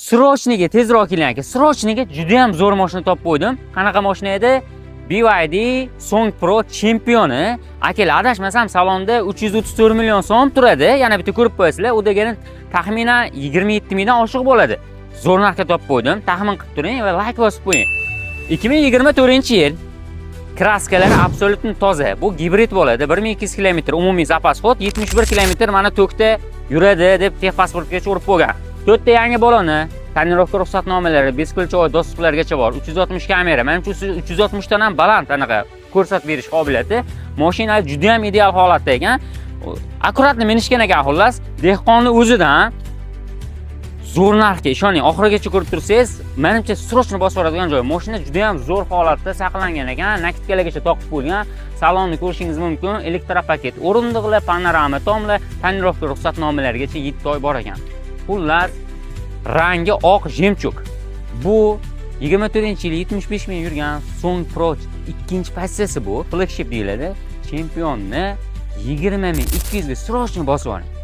Srochniga tezroq keling aka. Srochniga juda ham zo'r mashina topib qo'ydim. Qanaqa mashina edi? BYD Song Pro chempioni. Akalar, adashmasam salonda 334 million so'm turadi. Yana bitta ko'rib qo'yasizlar. U degani taxminan 27 mingdan oshiq bo'ladi. Zo'r narxga topib qo'ydim. Taxmin qilib turing va like bosib qo'ying. 2024-yil. Kraskalari absolutni toza. Bu gibrid bo'ladi. 1200 km umumiy zapas xod, 71 km mana tokda yuradi deb texpasportgacha urib qo'ygan. 4 ta yangi baloni, tonirovka ruxsatnomalari, beskilchoy do'stlargacha bor. 360 kamera. Menimcha 360 dan ham baland anaqa ko'rsatib berish qobiliyati. Mashina juda ham ideal holatda ekan. Akkuratni minishgan ekan xullas. Dehqonni o'zidan zo'r narxga ishoning, oxirigacha ko'rib tursangiz, menimcha srochni bosib yuboradigan joy. Mashina juda ham zo'r holatda saqlangan ekan, nakitkalargacha toqib qo'yilgan. Salonni ko'rishingiz mumkin. Elektropaket, o'rindiqlar, panorama tomlar, tonirovka ruxsatnomalarigacha 7 oy bor ekan. Xullas, rangi oq jemchug. Bu 24-yil 75 ming yurgan Song Pro ikkinchi pozitsiyasi bu. Flagship deyiladi. Chempionni 20 ming 200 ga srochni bosib oling.